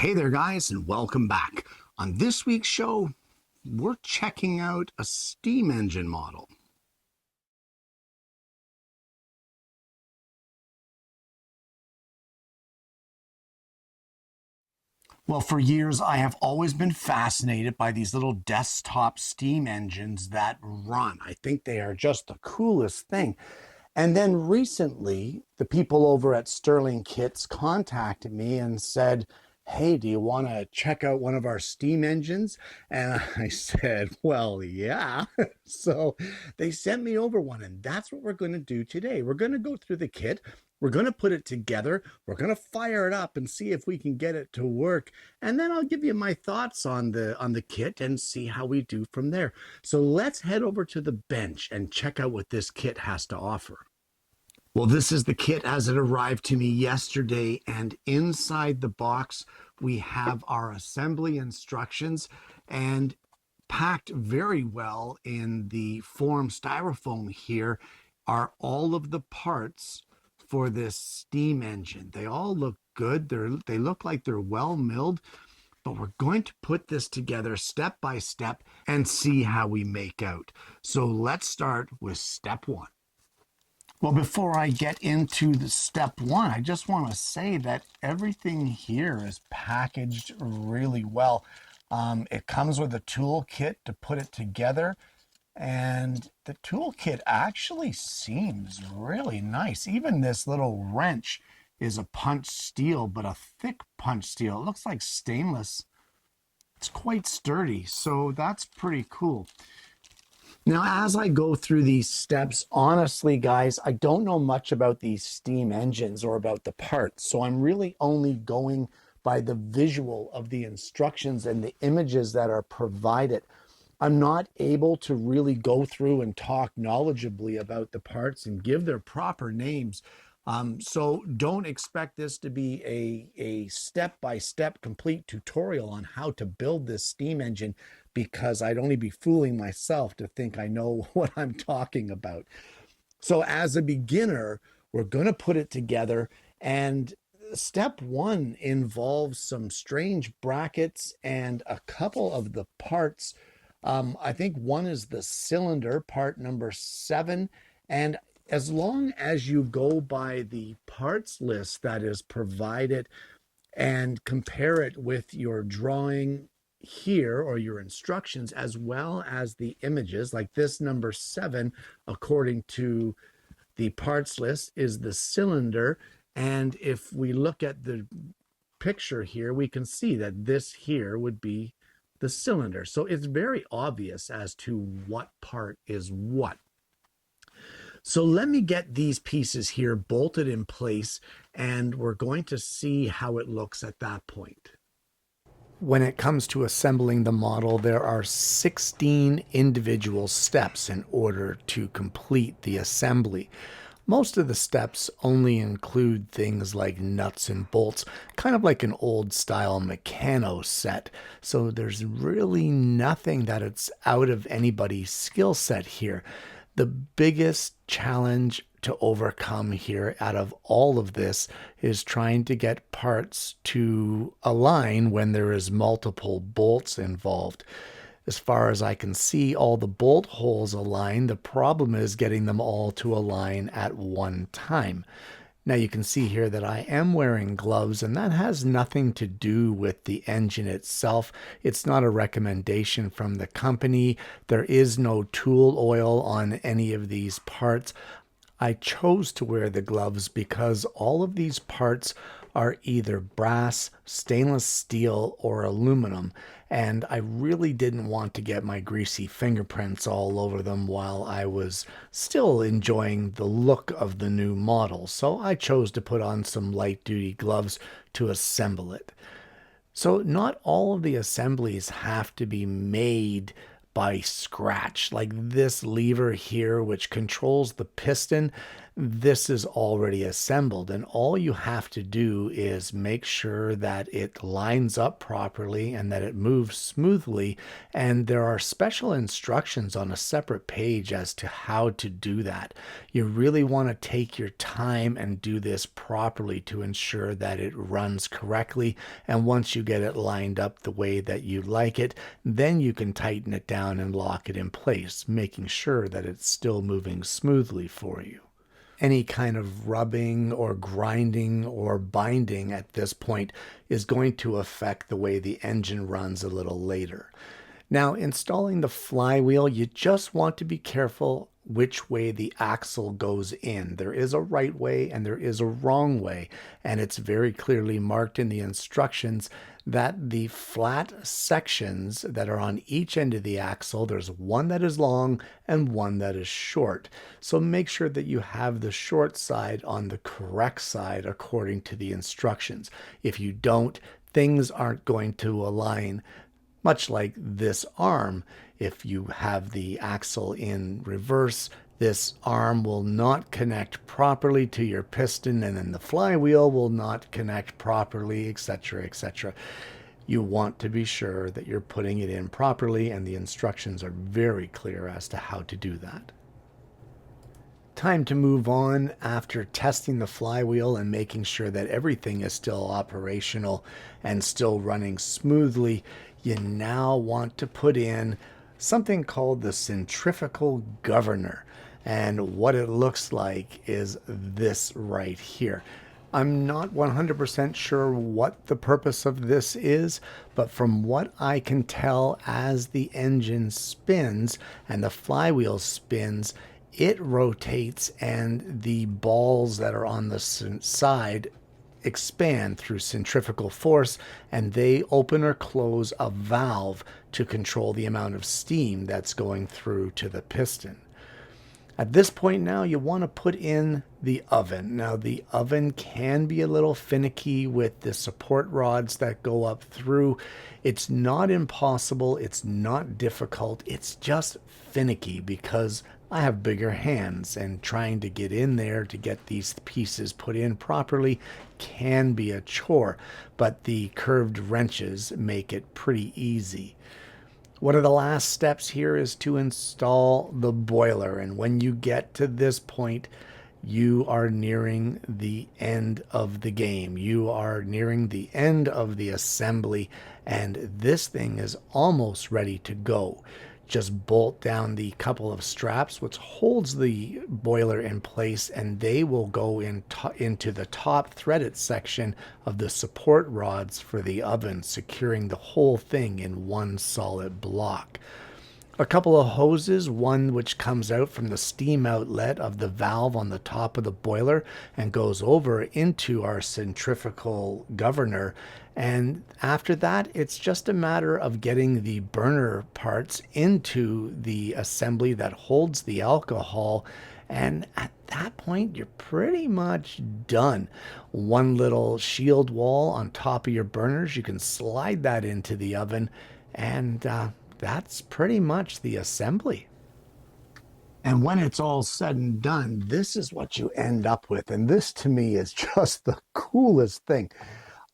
Hey there, guys, and welcome back. On this week's show, we're checking out a steam engine model. Well, for years, I have always been fascinated by these little desktop steam engines that run. I think they are just the coolest thing. And then recently, the people over at Stirlingkits contacted me and said, "Hey, do you want to check out one of our steam engines?" And I said, "Well, yeah." So they sent me over one, and that's what we're going to do today. We're going to go through the kit. We're going to put it together. We're going to fire it up and see if we can get it to work. And then I'll give you my thoughts on the kit and see how we do from there. So let's head over to the bench and check out what this kit has to offer. Well, this is the kit as it arrived to me yesterday, and inside the box we have our assembly instructions, and packed very well in the form styrofoam here are all of the parts for this steam engine. They all look good. They look like they're well milled, but we're going to put this together step by step and see how we make out. So let's start with step one. Well, before I get into the step one, I just want to say that everything here is packaged really well. It comes with a toolkit to put it together, and the toolkit actually seems really nice. Even this little wrench is a punch steel, but a thick punch steel. It looks like stainless. It's quite sturdy, so that's pretty cool. Now, as I go through these steps, honestly, guys, I don't know much about these steam engines or about the parts. So I'm really only going by the visual of the instructions and the images that are provided. I'm not able to really go through and talk knowledgeably about the parts and give their proper names. So don't expect this to be a step-by-step complete tutorial on how to build this steam engine, because I'd only be fooling myself to think I know what I'm talking about. So as a beginner, we're going to put it together, and step one involves some strange brackets and a couple of the parts. I think one is the cylinder, part number 7, and as long as you go by the parts list that is provided and compare it with your drawing here or your instructions, as well as the images, like this number 7, according to the parts list, is the cylinder. And if we look at the picture here, we can see that this here would be the cylinder. So it's very obvious as to what part is what. So let me get these pieces here bolted in place, and we're going to see how it looks at that point. When it comes to assembling the model, there are 16 individual steps in order to complete the assembly. Most of the steps only include things like nuts and bolts, kind of like an old style mechano set. So there's really nothing that it's out of anybody's skill set here. The biggest challenge to overcome here out of all of this is trying to get parts to align when there is multiple bolts involved. As far as I can see, all the bolt holes align. The problem is getting them all to align at one time. Now you can see here that I am wearing gloves, and that has nothing to do with the engine itself. It's not a recommendation from the company. There is no tool oil on any of these parts. I chose to wear the gloves because all of these parts are either brass, stainless steel, or aluminum, and I really didn't want to get my greasy fingerprints all over them while I was still enjoying the look of the new model, so I chose to put on some light-duty gloves to assemble it. So not all of the assemblies have to be made by scratch. Like this lever here, which controls the piston, this is already assembled, and all you have to do is make sure that it lines up properly and that it moves smoothly. And there are special instructions on a separate page as to how to do that. You really want to take your time and do this properly to ensure that it runs correctly. And once you get it lined up the way that you like it, then you can tighten it down and lock it in place, making sure that it's still moving smoothly for you. Any kind of rubbing or grinding or binding at this point is going to affect the way the engine runs a little later. Now, installing the flywheel, you just want to be careful which way the axle goes in. There is a right way and there is a wrong way, and it's very clearly marked in the instructions that the flat sections that are on each end of the axle, there's one that is long and one that is short. So make sure that you have the short side on the correct side according to the instructions. If you don't, things aren't going to align, much like this arm. If you have the axle in reverse, this arm will not connect properly to your piston, and then the flywheel will not connect properly, etc., etc. You want to be sure that you're putting it in properly, and the instructions are very clear as to how to do that. Time to move on after testing the flywheel and making sure that everything is still operational and still running smoothly. You now want to put in something called the centrifugal governor. And what it looks like is this right here. I'm not 100% sure what the purpose of this is, but from what I can tell, as the engine spins and the flywheel spins, it rotates and the balls that are on the side expand through centrifugal force, and they open or close a valve to control the amount of steam that's going through to the piston. At this point now, you want to put in the oven. Now, the oven can be a little finicky with the support rods that go up through. It's not impossible. It's not difficult. It's just finicky because I have bigger hands, and trying to get in there to get these pieces put in properly can be a chore, but the curved wrenches make it pretty easy. One of the last steps here is to install the boiler. And when you get to this point, you are nearing the end of the game. You are nearing the end of the assembly, and this thing is almost ready to go. Just bolt down the couple of straps which holds the boiler in place, and they will go into the top threaded section of the support rods for the oven, securing the whole thing in one solid block. A couple of hoses, one which comes out from the steam outlet of the valve on the top of the boiler and goes over into our centrifugal governor. And after that, it's just a matter of getting the burner parts into the assembly that holds the alcohol. And at that point, you're pretty much done. One little shield wall on top of your burners, you can slide that into the oven, and that's pretty much the assembly. And when it's all said and done, this is what you end up with. And this to me is just the coolest thing.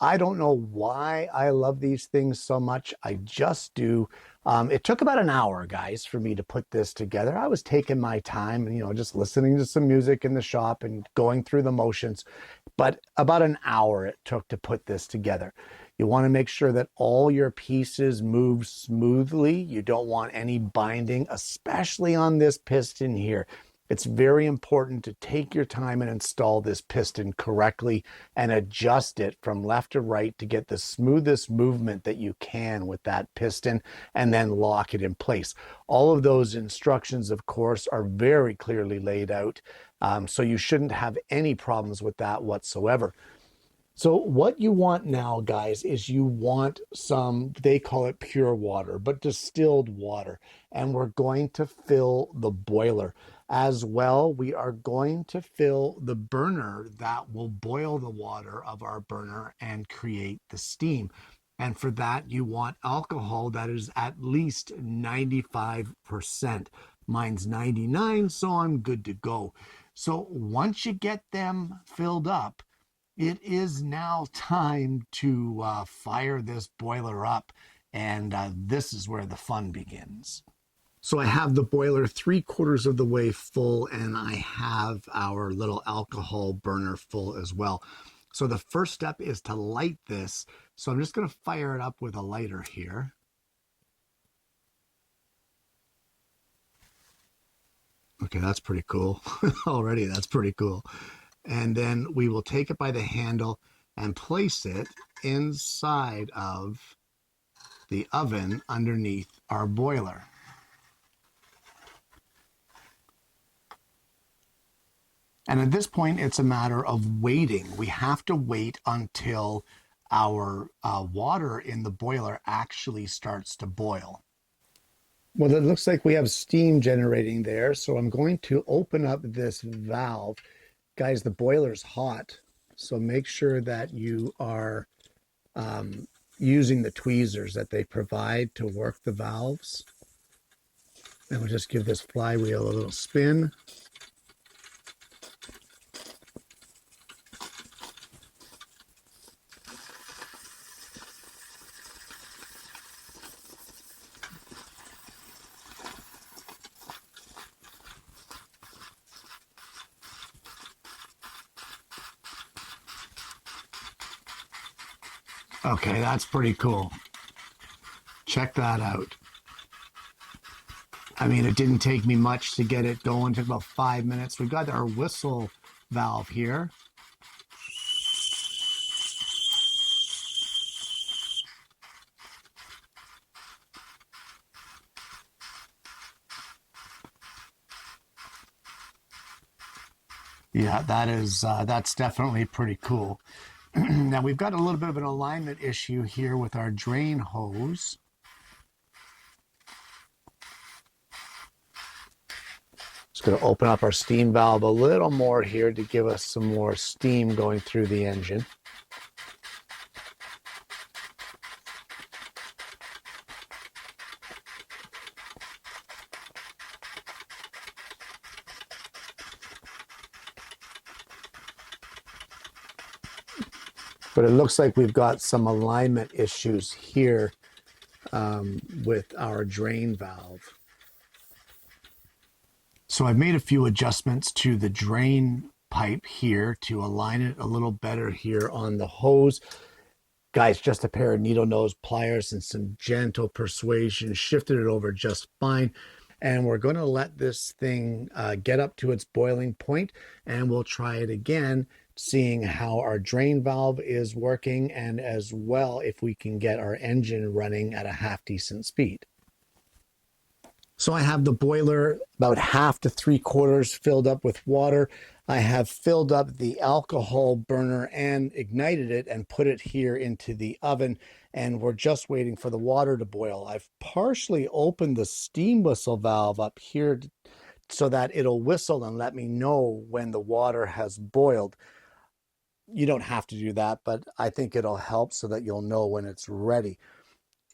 I don't know why I love these things so much. I just do. It took about an hour, guys, for me to put this together. I was taking my time and, just listening to some music in the shop and going through the motions. But about an hour it took to put this together. You want to make sure that all your pieces move smoothly. You don't want any binding, especially on this piston here. It's very important to take your time and install this piston correctly and adjust it from left to right to get the smoothest movement that you can with that piston, and then lock it in place. All of those instructions, of course, are very clearly laid out, so you shouldn't have any problems with that whatsoever. So what you want now, guys, is you want some, they call it pure water, but distilled water. And we're going to fill the boiler. As well, we are going to fill the burner that will boil the water of our burner and create the steam. And for that, you want alcohol that is at least 95%. Mine's 99, so I'm good to go. So once you get them filled up, it is now time to fire this boiler up, and this is where the fun begins. So I have the boiler 3/4 of the way full, and I have our little alcohol burner full as well. So the first step is to light this. So I'm just going to fire it up with a lighter here. Okay, that's pretty cool. Already, that's pretty cool. And then we will take it by the handle and place it inside of the oven underneath our boiler. And at this point, it's a matter of waiting. We have to wait until our water in the boiler actually starts to boil. Well, it looks like we have steam generating there, so I'm going to open up this valve. Guys, the boiler's hot, so make sure that you are using the tweezers that they provide to work the valves. And we'll just give this flywheel a little spin. Okay, that's pretty cool. Check that out. I mean, it didn't take me much to get it going. It took about 5 minutes. We've got our whistle valve here. Yeah, that's definitely pretty cool. Now we've got a little bit of an alignment issue here with our drain hose. Just going to open up our steam valve a little more here to give us some more steam going through the engine. But it looks like we've got some alignment issues here with our drain valve. So I've made a few adjustments to the drain pipe here to align it a little better here on the hose. Guys, just a pair of needle nose pliers and some gentle persuasion shifted it over just fine. And we're going to let this thing get up to its boiling point, and we'll try it again, seeing how our drain valve is working, and as well if we can get our engine running at a half decent speed. So I have the boiler about half to 3/4 filled up with water. I have filled up the alcohol burner and ignited it and put it here into the oven, and we're just waiting for the water to boil. I've partially opened the steam whistle valve up here so that it'll whistle and let me know when the water has boiled. You don't have to do that, but I think it'll help so that you'll know when it's ready.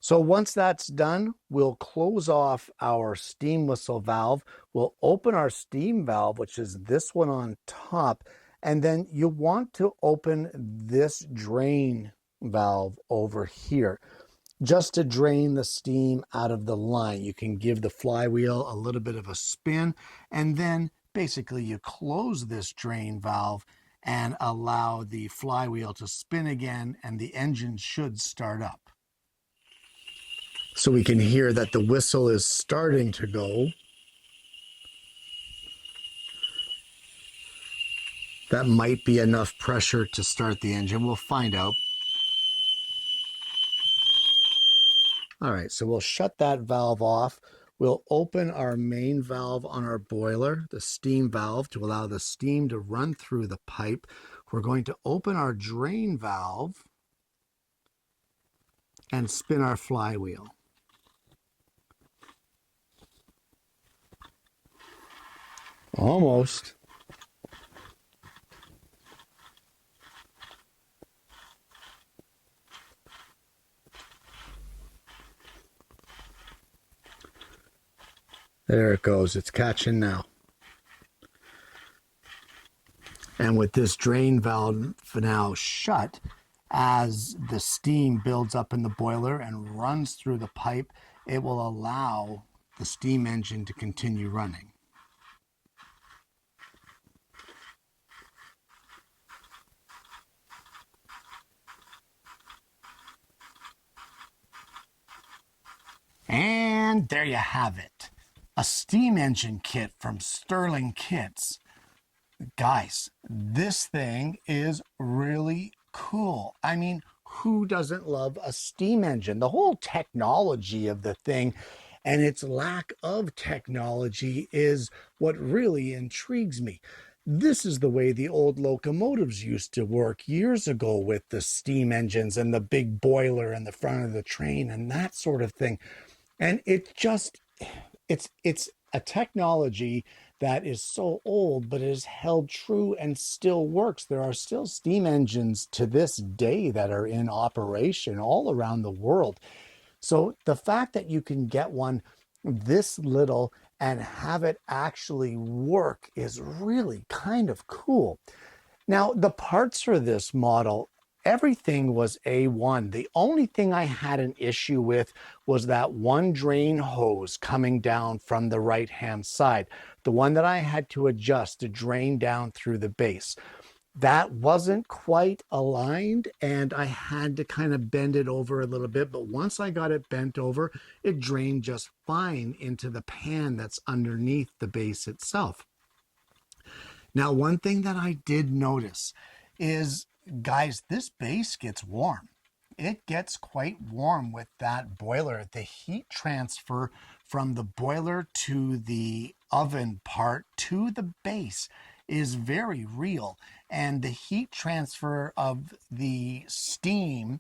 So once that's done, we'll close off our steam whistle valve. We'll open our steam valve, which is this one on top. And then you want to open this drain valve over here just to drain the steam out of the line. You can give the flywheel a little bit of a spin, and then basically you close this drain valve and allow the flywheel to spin again, and the engine should start up. So we can hear that the whistle is starting to go. That might be enough pressure to start the engine. We'll find out. All right, so we'll shut that valve off. We'll open our main valve on our boiler, the steam valve, to allow the steam to run through the pipe. We're going to open our drain valve and spin our flywheel. Almost. There it goes. It's catching now. And with this drain valve now shut, as the steam builds up in the boiler and runs through the pipe, it will allow the steam engine to continue running. And there you have it. A steam engine kit from Stirlingkit. Guys, this thing is really cool. I mean, who doesn't love a steam engine? The whole technology of the thing and its lack of technology is what really intrigues me. This is the way the old locomotives used to work years ago with the steam engines and the big boiler in the front of the train and that sort of thing. And it's a technology that is so old, but is held true and still works. There are still steam engines to this day that are in operation all around the world. So the fact that you can get one this little and have it actually work is really kind of cool. Now, the parts for this model, everything was A1. The only thing I had an issue with was that one drain hose coming down from the right-hand side, the one that I had to adjust to drain down through the base. That wasn't quite aligned and I had to kind of bend it over a little bit, but once I got it bent over, it drained just fine into the pan that's underneath the base itself. Now, one thing that I did notice is, guys, this base gets warm. It gets quite warm with that boiler. The heat transfer from the boiler to the oven part to the base is very real. And the heat transfer of the steam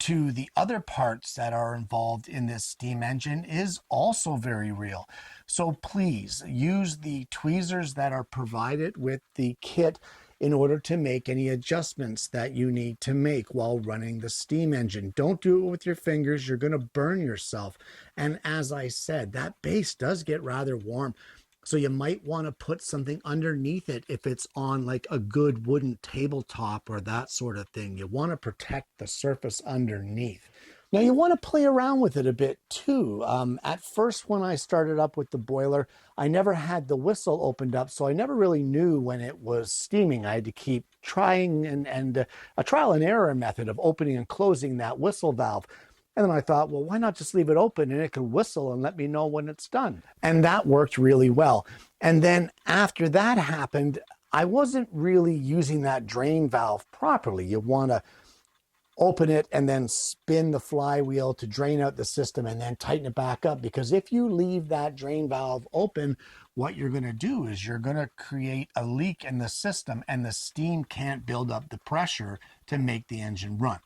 to the other parts that are involved in this steam engine is also very real. So please use the tweezers that are provided with the kit in order to make any adjustments that you need to make while running the steam engine. Don't do it with your fingers. You're going to burn yourself. And as I said, that base does get rather warm. So you might want to put something underneath it if it's on like a good wooden tabletop or that sort of thing. You want to protect the surface underneath. Now you want to play around with it a bit too. At first, when I started up with the boiler, I never had the whistle opened up, so I never really knew when it was steaming. I had to keep trying and a trial and error method of opening and closing that whistle valve. And then I thought, well, why not just leave it open and it can whistle and let me know when it's done? And that worked really well. And then after that happened, I wasn't really using that drain valve properly. You want to open it and then spin the flywheel to drain out the system and then tighten it back up. Because if you leave that drain valve open, what you're going to do is you're going to create a leak in the system and the steam can't build up the pressure to make the engine run.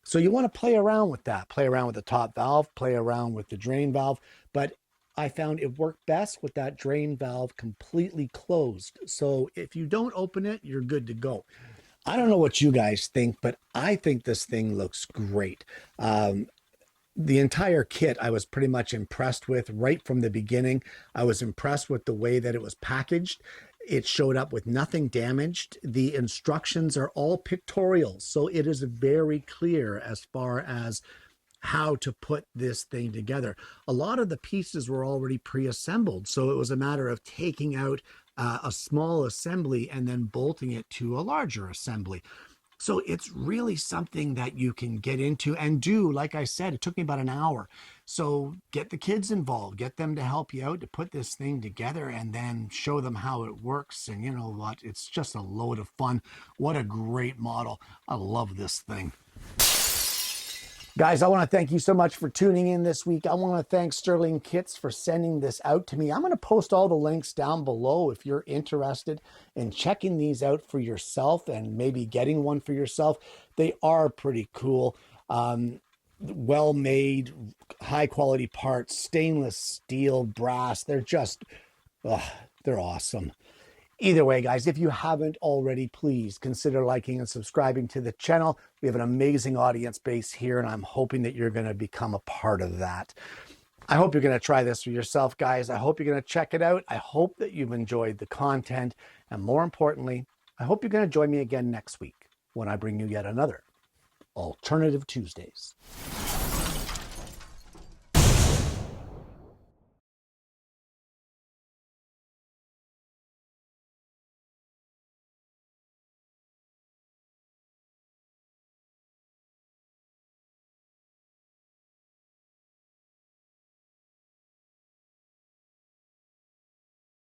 So you want to play around with that, play around with the top valve, play around with the drain valve. But I found it worked best with that drain valve completely closed. So if you don't open it, you're good to go. I don't know what you guys think, but I think this thing looks great. The entire kit I was pretty much impressed with right from the beginning. I was impressed with the way that it was packaged. It showed up with nothing damaged. The instructions are all pictorial, so it is very clear as far as how to put this thing together. A lot of the pieces were already pre-assembled, so it was a matter of taking out a small assembly and then bolting it to a larger assembly. So it's really something that you can get into and do. Like I said, it took me about an hour. So get the kids involved, get them to help you out to put this thing together and then show them how it works. And you know what? It's just a load of fun. What a great model. I love this thing. Guys, I want to thank you so much for tuning in this week. I want to thank Stirlingkit for sending this out to me. I'm going to post all the links down below if you're interested in checking these out for yourself and maybe getting one for yourself. They are pretty cool. Well-made, high-quality parts, stainless steel, brass. They're just, they're awesome. Either way, guys, if you haven't already, please consider liking and subscribing to the channel. We have an amazing audience base here, and I'm hoping that you're going to become a part of that. I hope you're going to try this for yourself, guys. I hope you're going to check it out. I hope that you've enjoyed the content. And more importantly, I hope you're going to join me again next week when I bring you yet another Alternative Tuesdays.